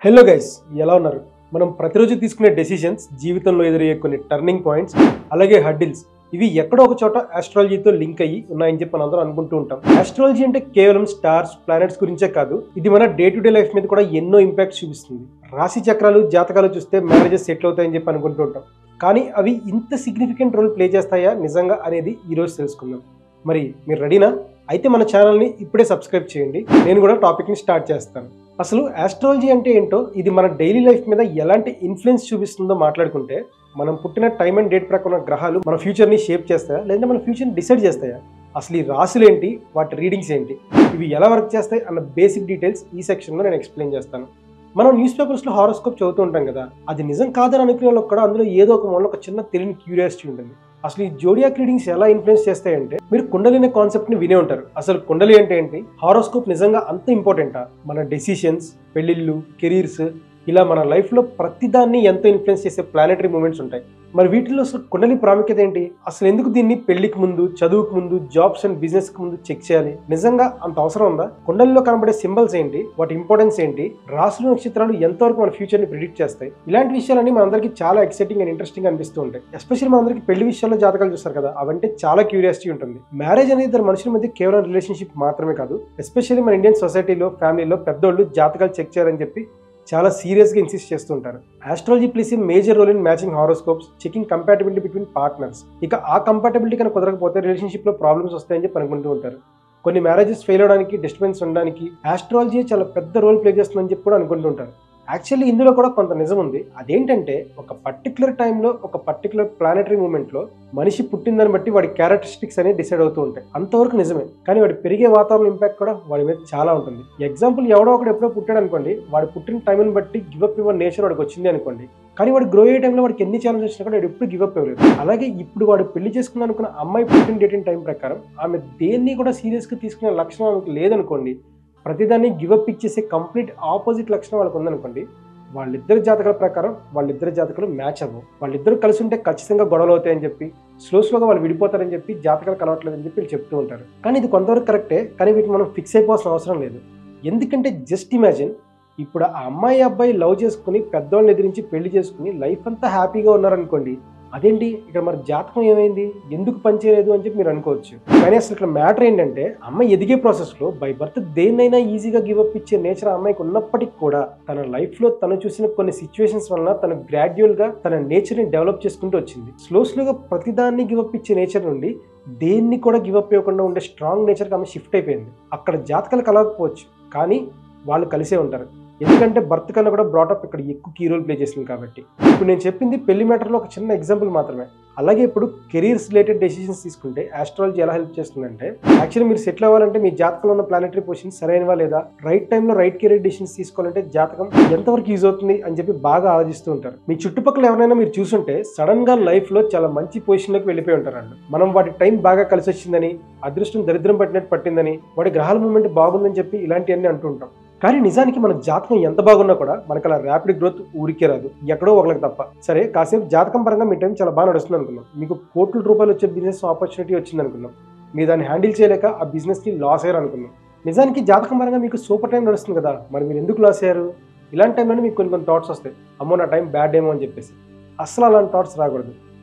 Hello guys, ఎలా ఉన్నారు? మనం ప్రతిరోజు తీసుకునే డెసిషన్స్, జీవితంలో ఎదురయ్యే కొన్ని టర్నింగ్ పాయింట్స్, అలాగే హడ్డిల్స్ ఇవి ఎక్కడో ఒక చోట ఆస్ట్రాలజీతో లింక్ అయ్యి ఉన్నాయని చెప్పి మనందరం అనుకుంటూ ఉంటాం. ఆస్ట్రాలజీ అంటే కేవలం స్టార్స్, ప్లానెట్స్ గురించే కాదు, ఇది మన డే టు డే లైఫ్ మీద కూడా ఎన్నో ఇంపాక్ట్స్ చూపిస్తుంది. రాశి చక్రాలు, జాతకాలు చూస్తే మ్యారేజెస్ సెటిల్ అవుతాయని చెప్పి అనుకుంటూ ఉంటాం. కానీ అవి ఇంత సిగ్నిఫికెంట్ రోల్ ప్లే చేస్తాయా నిజంగా అనేది ఈరోజు తెలుసుకుందాం. మరి మీరు రెడీనా? అయితే మన ఛానల్ని ఇప్పుడే సబ్స్క్రైబ్ చేయండి. నేను కూడా టాపిక్ని స్టార్ట్ చేస్తాను. అసలు ఆస్ట్రాలజీ అంటే ఏంటో, ఇది మన డైలీ లైఫ్ మీద ఎలాంటి ఇన్ఫ్లుయెన్స్ చూపిస్తుందో మాట్లాడుకుంటే, మనం పుట్టిన టైం అండ్ డేట్ ప్రకారం గ్రహాలు మన ఫ్యూచర్ని షేప్ చేస్తాయా, లేదా మన ఫ్యూచర్ని డిసైడ్ చేస్తాయా, అసలు ఈ రాశులు ఏంటి, వాటి రీడింగ్స్ ఏంటి, ఇవి ఎలా వర్క్ చేస్తాయి అన్న బేసిక్ డీటెయిల్స్ ఈ సెక్షన్లో నేను ఎక్స్ప్లెయిన్ చేస్తాను. మనం న్యూస్ పేపర్స్లో హారోస్కోప్ చదువుతూ ఉంటాం కదా, అది నిజం కాదని అనుకునే వాళ్ళకి కూడా అందులో ఏదో ఒక మూలలో ఒక చిన్న తెలియని క్యూరియాసిటీ ఉంటుంది. అసలు ఈ జోడియాక్ రీడింగ్స్ ఎలా ఇన్ఫ్లుయెన్స్ చేస్తాయంటే, మీరు కుండలి అనే కాన్సెప్ట్ ని వినే ఉంటారు. అసలు కుండలి అంటే ఏంటి, హారోస్కోప్ నిజంగా అంత ఇంపార్టెంటా? మన డెసిషన్స్, పెళ్లిళ్ళు, కెరీర్స్, ఇలా మన లైఫ్లో ప్రతిదాన్ని ఎంతో ఇన్ఫ్లుయెన్స్ చేసే ప్లానెటరీ మూమెంట్స్ ఉంటాయి. మరి వీటిలో అసలు కుండలి ప్రాముఖ్యత ఏంటి? అసలు ఎందుకు దీన్ని పెళ్లికి ముందు, చదువుకు ముందు, జాబ్స్ అండ్ బిజినెస్ కి ముందు చెక్ చేయాలి? నిజంగా అంత అవసరం ఉందా? కుండలిలో కనబడే సింబల్స్ ఏంటి, వాటి ఇంపార్టెన్స్ ఏంటి, రాశులు, నక్షత్రాలు ఎంతవరకు మన ఫ్యూచర్ ని ప్రిడిక్ట్ చేస్తాయి? ఇలాంటి విషయాలన్నీ మనందరికీ చాలా ఎక్సైటింగ్ అండ్ ఇంట్రెస్టింగ్ అనిపిస్తూ ఉంటాయి. ఎస్పెషల్లీ మనందరికీ పెళ్లి విషయాల్లో జాతకాలు చూస్తారు కదా, అవంటే చాలా క్యూరియాసిటీ ఉంటుంది. మ్యారేజ్ అనేది ఇద్దరు మనుషుల మధ్య కేవలం రిలేషన్షిప్ మాత్రమే కాదు. ఎస్పెషల్లీ మన ఇండియన్ సొసైటీలో, ఫ్యామిలీలో పెద్దోళ్ళు జాతకాలు చెక్ చేయాలని చెప్పి చాలా సీరియస్గా ఇన్సిస్ట్ చేస్తుంటారు. Astrology plays a major role in matching horoscopes, checking compatibility between partners. ఇక ఆ కంపాటబిలిటీ కనుక కుదరకపోతే రిలేషన్షిప్లో ప్రాబ్లమ్స్ వస్తాయని చెప్పి అనుకుంటూ ఉంటారు. కొన్ని మ్యారేజెస్ ఫెయిల్ అవడానికి, డిస్టర్బెన్స్ ఉండడానికి ఆస్ట్రాలజీ చాలా పెద్ద రోల్ ప్లే చేస్తుందని చెప్పి కూడా అనుకుంటుంటారు. యాక్చువల్లీ ఇందులో కూడా కొంత నిజం ఉంది. అదేంటంటే, ఒక పర్టికులర్ టైంలో, ఒక పర్టికులర్ ప్లానెటరీ మూమెంట్లో మనిషి పుట్టిందని బట్టి వాడి క్యారెక్టరిస్టిక్స్ అనేవి డిసైడ్ అవుతూ ఉంటాయి. అంతవరకు నిజమే. కానీ వాడి పెరిగే వాతావరణ ఇంపాక్ట్ కూడా వాడి మీద చాలా ఉంటుంది. ఎగ్జాంపుల్, ఎవడో ఒకడు ఎప్పుడో పుట్టాడు అనుకోండి, వాడు పుట్టిన టైంని బట్టి గివప్ ఇవ్వని నేచర్ వాడికి వచ్చింది అనుకోండి, కానీ వాడు గ్రో అయ్యే టైంలో వాడికి ఎన్ని ఛాలెంజ్ వచ్చినా కూడా వాడు ఎప్పుడు గివప్ ఇవ్వలేదు. అలాగే ఇప్పుడు వాడు పెళ్లి చేసుకుందాం అనుకున్న అమ్మాయి పుట్టిన డేటింగ్ టైం ప్రకారం ఆమె దేన్ని కూడా సీరియస్గా తీసుకునే లక్షణం ఆమెకు లేదనుకోండి, ప్రతిదాన్ని గివప్ ఇచ్చేసే కంప్లీట్ ఆపోజిట్ లక్షణం వాళ్ళకి ఉందనుకోండి, వాళ్ళిద్దరి జాతకాల ప్రకారం వాళ్ళిద్దరి జాతకాలు మ్యాచ్ అవ్వవు. వాళ్ళిద్దరు కలిసి ఉంటే ఖచ్చితంగా గొడవలు అవుతాయని చెప్పి, స్లోగా వాళ్ళు విడిపోతారని చెప్పి, జాతకాలు కలవట్లేదని చెప్పి వీళ్ళు చెప్తూ ఉంటారు. కానీ ఇది కొంతవరకు కరెక్టే, కానీ వీటిని మనం ఫిక్స్ అయిపోవాల్సిన అవసరం లేదు. ఎందుకంటే జస్ట్ ఇమాజిన్, ఇప్పుడు ఆ అమ్మాయి అబ్బాయి లవ్ చేసుకుని, పెద్దవాళ్ళని ఎదిరించి పెళ్లి చేసుకుని లైఫ్ అంతా హ్యాపీగా ఉన్నారనుకోండి, అదేంటి ఇక్కడ మరి జాతకం ఏమైంది, ఎందుకు పనిచేయలేదు అని చెప్పి మీరు అనుకోవచ్చు. కానీ అసలు ఇక్కడ మ్యాటర్ ఏంటంటే, అమ్మాయి ఎదిగే ప్రాసెస్లో బై బర్త్ దేన్నైనా ఈజీగా గివప్ ఇచ్చే నేచర్ ఆ అమ్మాయికి ఉన్నప్పటికీ కూడా, తన లైఫ్లో తను చూసిన కొన్ని సిచ్యువేషన్స్ వలన తను గ్రాడ్యువల్గా తన నేచర్ని డెవలప్ చేసుకుంటూ వచ్చింది. స్లోగా ప్రతిదాన్ని గివప్ ఇచ్చే నేచర్ నుండి దేన్ని కూడా గివప్ ఇవ్వకుండా ఉండే స్ట్రాంగ్ నేచర్కి ఆమె షిఫ్ట్ అయిపోయింది. అక్కడ జాతకాలు కలవకపోవచ్చు, కానీ వాళ్ళు కలిసే ఉంటారు. ఎందుకంటే బర్త్ కన్నా కూడా బ్రాటప్ ఇక్కడ ఎక్కువ కీ రోల్ ప్లే చేసింది కాబట్టి. ఇప్పుడు నేను చెప్పింది పెళ్లి మ్యాటర్లో ఒక చిన్న ఎగ్జాంపుల్ మాత్రమే. అలాగే ఇప్పుడు కెరీర్స్ రిలేటెడ్ డెసిషన్స్ తీసుకుంటే ఆస్ట్రాలజీ ఎలా హెల్ప్ చేస్తుందంటే, యాక్చువల్లీ మీరు సెటిల్ అవ్వాలంటే మీ జాతకంలో ఉన్న ప్లానెటరీ పొజిషన్ సరైనవా లేదా, రైట్ టైంలో రైట్ కెరీర్ డెసిషన్స్ తీసుకోవాలంటే జాతకం ఎంతవరకు యూజ్ అవుతుంది అని చెప్పి బాగా ఆలోచిస్తూ ఉంటారు. మీ చుట్టుపక్కల ఎవరైనా మీరు చూసుంటే సడన్ గా లైఫ్ లో చాలా మంచి పొజిషన్లోకి వెళ్ళిపోయి ఉంటారండి. మనం వాటి టైం బాగా కలిసి వచ్చిందని, అదృష్టం దరిద్రం పట్టినట్టు పట్టిందని, వాడి గ్రహాల మూమెంట్ బాగుందని చెప్పి ఇలాంటివన్నీ అంటుంటాం. కానీ నిజానికి మన జాతకం ఎంత బాగున్నా కూడా మనకు అలా ర్యాపిడ్ గ్రోత్ ఊరికే రాదు, ఎక్కడో ఒకరికి తప్ప. సరే, కాసేపు జాతకం పరంగా మీ టైం చాలా బాగా నడుస్తుంది అనుకున్నాం, మీకు కోట్ల రూపాయలు వచ్చే బిజినెస్ ఆపర్చునిటీ వచ్చింది అనుకున్నాం, మీరు దాన్ని హ్యాండిల్ చేయలేక ఆ బిజినెస్ని లాస్ అయ్యారు అనుకున్నాం. నిజానికి జాతకం పరంగా మీకు సూపర్ టైం నడుస్తుంది కదా, మరి మీరు ఎందుకు లాస్ అయ్యారు? ఇలాంటి టైంలోనే మీకు కొన్ని థాట్స్ వస్తాయి, అమ్మో నా టైం బ్యాడ్ ఏమో అని చెప్పేసి. అసలు అలాంటి థాట్స్ రాకూడదు.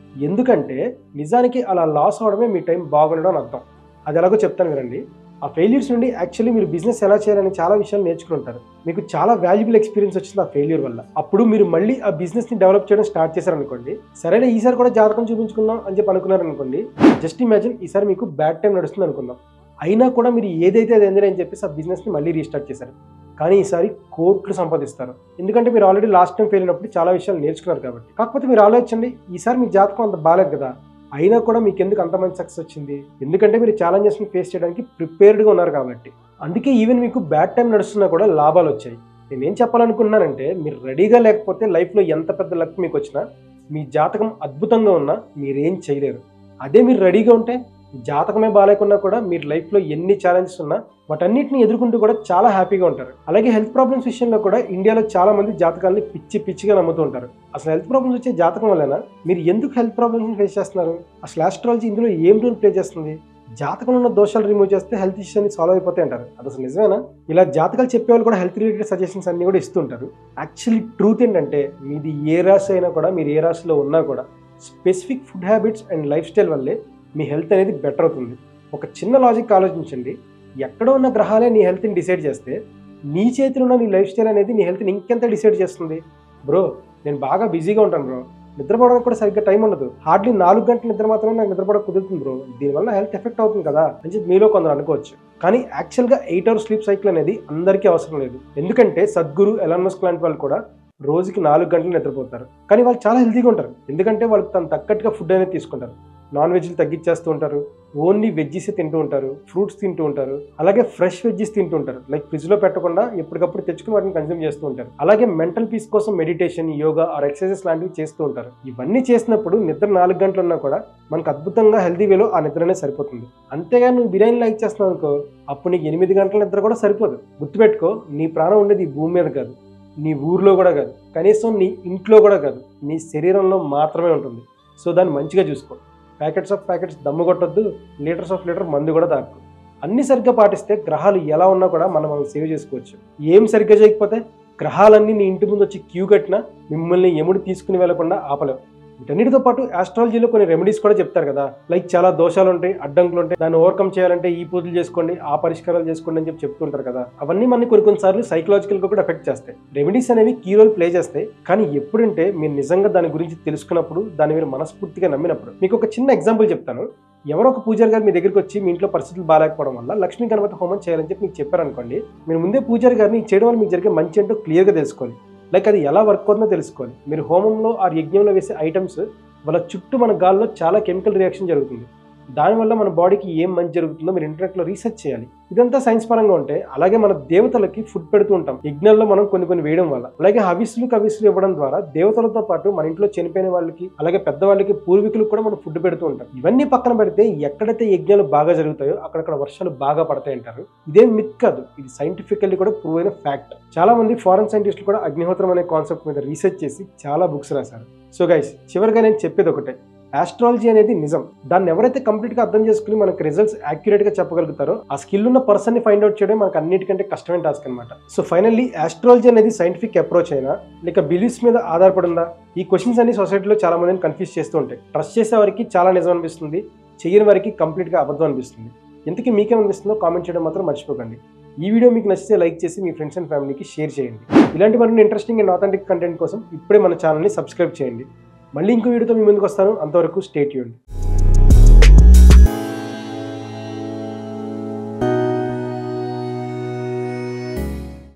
ఎందుకంటే నిజానికి అలా లాస్ అవడమే మీ టైం బాగుండడం అని అర్థం. అది ఎలాగో చెప్తాను వినండి. ఆ ఫెయిల్యూర్స్ నుండి యాక్చువల్లీ మీరు బిజినెస్ ఎలా చేయాలని చాలా విషయాలు నేర్చుకుని ఉంటారు. మీకు చాలా వాల్యుబుల్ ఎక్స్పీరియన్స్ వచ్చింది ఆ ఫెయిల్యూర్ వల్ల. అప్పుడు మీరు మళ్ళీ ఆ బిజినెస్ని డెవలప్ చేయడం స్టార్ట్ చేశారనుకోండి, సరైన ఈసారి కూడా జాతకం చూపించుకుందాం అని చెప్పి అనుకున్నారనుకోండి, జస్ట్ ఇమాజిన్ ఈసారి మీకు బ్యాడ్ టైం నడుస్తుంది అనుకుందాం, అయినా కూడా మీరు ఏదైతే అది ఎంజాయ్ అని చెప్పేసి ఆ బిజినెస్ని మళ్ళీ రీస్టార్ట్ చేశారు. కానీ ఈసారి కోట్లు సంపాదిస్తారు. ఎందుకంటే మీరు ఆల్రెడీ లాస్ట్ టైం ఫెయిల్ అయినప్పుడు చాలా విషయాలు నేర్చుకున్నారు కాబట్టి. కాకపోతే మీరు ఆలోచించండి, ఈసారి మీ జాతకం అంత బాగాలేదు కదా, అయినా కూడా మీకు ఎందుకు అంత మంచి సక్సెస్ వచ్చింది? ఎందుకంటే మీరు ఛాలెంజెస్ని ఫేస్ చేయడానికి ప్రిపేర్డ్గా ఉన్నారు కాబట్టి. అందుకే ఈవెన్ మీకు బ్యాడ్ టైం నడుస్తున్నా కూడా లాభాలు వచ్చాయి. నేనేం చెప్పాలనుకుంటున్నానంటే, మీరు రెడీగా లేకపోతే లైఫ్లో ఎంత పెద్ద లక్ మీకు వచ్చినా, మీ జాతకం అద్భుతంగా ఉన్నా మీరేం చేయలేరు. అదే మీరు రెడీగా ఉంటే, జాతకమే బాగాలేకున్నా కూడా మీరు లైఫ్లో ఎన్ని ఛాలెంజెస్ ఉన్నా వాటన్నిటిని ఎదుర్కొంటూ కూడా చాలా హ్యాపీగా ఉంటారు. అలాగే హెల్త్ ప్రాబ్లమ్స్ విషయంలో కూడా ఇండియాలో చాలా మంది జాతకాలని పిచ్చిగా నమ్ముతూ ఉంటారు. అసలు హెల్త్ ప్రాబ్లమ్స్ వచ్చే జాతకం వల్లనా? మీరు ఎందుకు హెల్త్ ప్రాబ్లమ్స్ ఫేస్ చేస్తున్నారు? అసలు ఆస్ట్రాలజీ ఇందులో ఏం రోల్ ప్లే చేస్తుంది? జాతకంలో ఉన్న దోషాలు రిమూవ్ చేస్తే హెల్త్ ఇష్యూస్ అన్ని సాల్వ్ అయిపోతాయి అంటారు. అది అసలు నిజమేనా? ఇలా జాతకాలు చెప్పేవాళ్ళు కూడా హెల్త్ రిలేటెడ్ సజెషన్స్ అన్ని కూడా ఇస్తుంటారు. యాక్చువల్లీ ట్రూత్ ఏంటంటే మీది ఏ రాశి అయినా కూడా, మీరు ఏ రాశిలో ఉన్నా కూడా specific food habits and life style వల్లే మీ హెల్త్ అనేది బెటర్ అవుతుంది. ఒక చిన్న లాజిక్ ఆలోచించండి. ఎక్కడో ఉన్న గ్రహాలే నీ హెల్త్ని డిసైడ్ చేస్తే నీ చేతిలో ఉన్న నీ లైఫ్ స్టైల్ అనేది నీ హెల్త్ని ఇంకెంత డిసైడ్ చేస్తుంది. బ్రో, నేను బాగా బిజీగా ఉంటాను బ్రో, నిద్రపోవడానికి కూడా సరిగ్గా టైం ఉండదు, హార్డ్లీ 4 గంటల నిద్ర మాత్రమే నాకు నిద్రపోవడం కుదురుతుంది బ్రో, దీనివల్ల హెల్త్ ఎఫెక్ట్ అవుతుంది కదా అని చెప్పి మీలో కొందరు అనుకోవచ్చు. కానీ యాక్చువల్గా 8 hours స్లీప్ సైకిల్ అనేది అందరికీ అవసరం లేదు. ఎందుకంటే సద్గురు ఎలాన్ మస్క్ లాంటి వాళ్ళు కూడా రోజుకి 4 గంటలు నిద్రపోతారు. కానీ వాళ్ళు చాలా హెల్తీగా ఉంటారు. ఎందుకంటే వాళ్ళకి తను తగ్గట్టుగా ఫుడ్ అనేది తీసుకుంటారు. నాన్ వెజ్లు తగ్గించేస్తూ ఉంటారు, ఓన్లీ వెజ్జెస్ తింటూ ఉంటారు, ఫ్రూట్స్ తింటూ ఉంటారు, అలాగే ఫ్రెష్ వెజ్జెస్ తింటూ ఉంటారు. లైక్ ఫ్రిడ్జ్లో పెట్టకుండా ఎప్పటికప్పుడు తెచ్చుకుని వాటిని కన్జ్యూమ్ చేస్తూ ఉంటారు. అలాగే మెంటల్ పీస్ కోసం మెడిటేషన్, యోగా ఆర్ ఎక్సర్సైజెస్ లాంటివి చేస్తూ ఉంటారు. ఇవన్నీ చేసినప్పుడు నిద్ర 4 గంటలు ఉన్నా కూడా మనకు అద్భుతంగా హెల్తీ వేలో ఆ నిద్ర అనేది సరిపోతుంది. అంతేగా నువ్వు బిర్యానీ లైక్ చేస్తున్నావు అనుకో, అప్పుడు నీకు 8 గంటల నిద్ర కూడా సరిపోదు. గుర్తుపెట్టుకో, నీ ప్రాణం ఉండేది ఈ భూమి మీద కాదు, నీ ఊర్లో కూడా కాదు, కనీసం నీ ఇంట్లో కూడా కాదు, నీ శరీరంలో మాత్రమే ఉంటుంది. సో దాన్ని మంచిగా చూసుకో. ప్యాకెట్స్ ఆఫ్ ప్యాకెట్స్ దమ్ము కొట్టొద్దు, లీటర్స్ ఆఫ్ లీటర్ మందు కూడా తాకు. అన్ని సరిగ్గా పాటిస్తే గ్రహాలు ఎలా ఉన్నా కూడా మనం సేవ్ చేసుకోవచ్చు. ఏం సరిగ్గా చేయకపోతే గ్రహాలన్నీ నీ ఇంటి ముందు వచ్చి క్యూ కట్టినా మిమ్మల్ని ఎముడు తీసుకుని వెళ్లకుండా ఆపలేవు. వీటన్నిటితో పాటు ఆస్ట్రాలజీలో కొన్ని రెమెడీస్ కూడా చెప్తారు కదా. లైక్ చాలా దోషాలు ఉంటాయి, అడ్డంకులు ఉంటాయి, దాన్ని ఓవర్కమ్ చేయాలంటే ఈ పూజలు చేసుకోండి, ఆ పరిష్కారాలు చేసుకోండి అని చెప్తుంటారు కదా. అవన్నీ మనని కొన్నిసార్లు సైకలాజికల్గా కూడా ఎఫెక్ట్ చేస్తాయి. రెమెడీస్ అనేవి కీ రోల్ ప్లే చేస్తాయి. కానీ ఎప్పుడంటే మీరు నిజంగా దాని గురించి తెలుసుకున్నప్పుడు, దాన్ని మీరు మనస్ఫూర్తిగా నమ్మినప్పుడు. మీకు ఒక చిన్న ఎగ్జాంపుల్ చెప్తాను. ఎవరో ఒక పూజారి గారు మీ దగ్గరికి వచ్చి మీ ఇంట్లో పరిస్థితులు బాగాలేకపోవడం వల్ల లక్ష్మీ గణపతి హోమం చేయాలని చెప్పి మీకు చెప్పారనుకోండి, మీరు ముందే పూజారి గారిని చేయడం వల్ల మీకు జరిగే మంచి ఏంటో క్లియర్గా తెలుసుకోవాలి. లైక్ అది ఎలా వర్క్ అవుతుందో తెలుసుకోవాలి. మీరు హోమంలో ఆ యజ్ఞంలో వేసే ఐటమ్స్ వాళ్ళ చుట్టూ మన గాల్లో చాలా కెమికల్ రియాక్షన్ జరుగుతుంది. దానివల్ల మన బాడీకి ఏం మంచి జరుగుతుందో మీరు ఇంటర్నెట్లో రీసెర్చ్ చేయాలి. ఇదంతా సైన్స్ పరంగా ఉంటే, అలాగే మన దేవతలకి ఫుడ్ పెడుతూ ఉంటాం యజ్ఞాల్లో మనం కొన్ని వేయడం వల్ల. అలాగే హవిస్లు ఇవ్వడం ద్వారా దేవతలతో పాటు మన ఇంట్లో చనిపోయిన వాళ్ళకి, అలాగే పెద్దవాళ్ళకి, పూర్వీకులకు కూడా మనం ఫుడ్ పెడుతూ ఉంటాం. ఇవన్నీ పక్కన పెడితే ఎక్కడైతే యజ్ఞాలు బాగా జరుగుతాయో అక్కడక్కడ వర్షాలు బాగా పడతాయి అంటారు. ఇదేం మిత్ కాదు, ఇది సైంటిఫికల్లీ కూడా ప్రూవ్ అయిన ఫ్యాక్ట్. చాలా మంది ఫారెన్ సైంటిస్టులు కూడా అగ్నిహోత్రం అనే కాన్సెప్ట్ మీద రీసెర్చ్ చేసి చాలా బుక్స్ రాశారు. సో గైస్, చివరిగా నేను చెప్పేది ఒకటే, ఆస్ట్రాలజీ అనేది నిజం. దాన్ని ఎవరైతే కంప్లీట్గా అర్థం చేసుకుని మనకు రిజల్ట్స్ యాక్యురేట్గా చెప్పగలుగుతారో, ఆ స్కిల్ ఉన్న పర్సన్ని ఫైండ్ అవుట్ చేయడం మనకు అన్నిటికంటే కష్టమైన టాస్క్ అనమాట. సో ఫైనల్లీ ఆస్ట్రాలజీ అనేది సైంటిఫిక్ అప్రోచ్ అయినా లేక బిలీఫ్స్ మీద ఆధారపడిందా? ఈ క్వశ్చన్స్ అన్ని సొసైటీలో చాలా మందిని కన్ఫ్యూజ్ చేస్తూ ఉంటాయి. ట్రస్ట్ చేసే వారికి చాలా నిజం అనిపిస్తుంది, చేయని వారికి కంప్లీట్గా అబద్ధం అనిపిస్తుంది. ఇంతకీ మీకేమనిపిస్తుందో కామెంట్ చేయడం మాత్రం మర్చిపోకండి. ఈ వీడియో మీకు నచ్చితే లైక్ చేసి మీ ఫ్రెండ్స్ అండ్ ఫ్యామిలీకి షేర్ చేయండి. ఇలాంటి మరిన్ని ఇంట్రెస్టింగ్ అండ్ ఆథెంటిక్ కంటెంట్ కోసం ఇప్పుడే మన ఛానల్ని సబ్స్క్రైబ్ చేయండి. మళ్ళీ ఇంకో వీడియోతో మీ ముందుకు వస్తాను. అంతవరకు స్టే ట్యూన్డ్.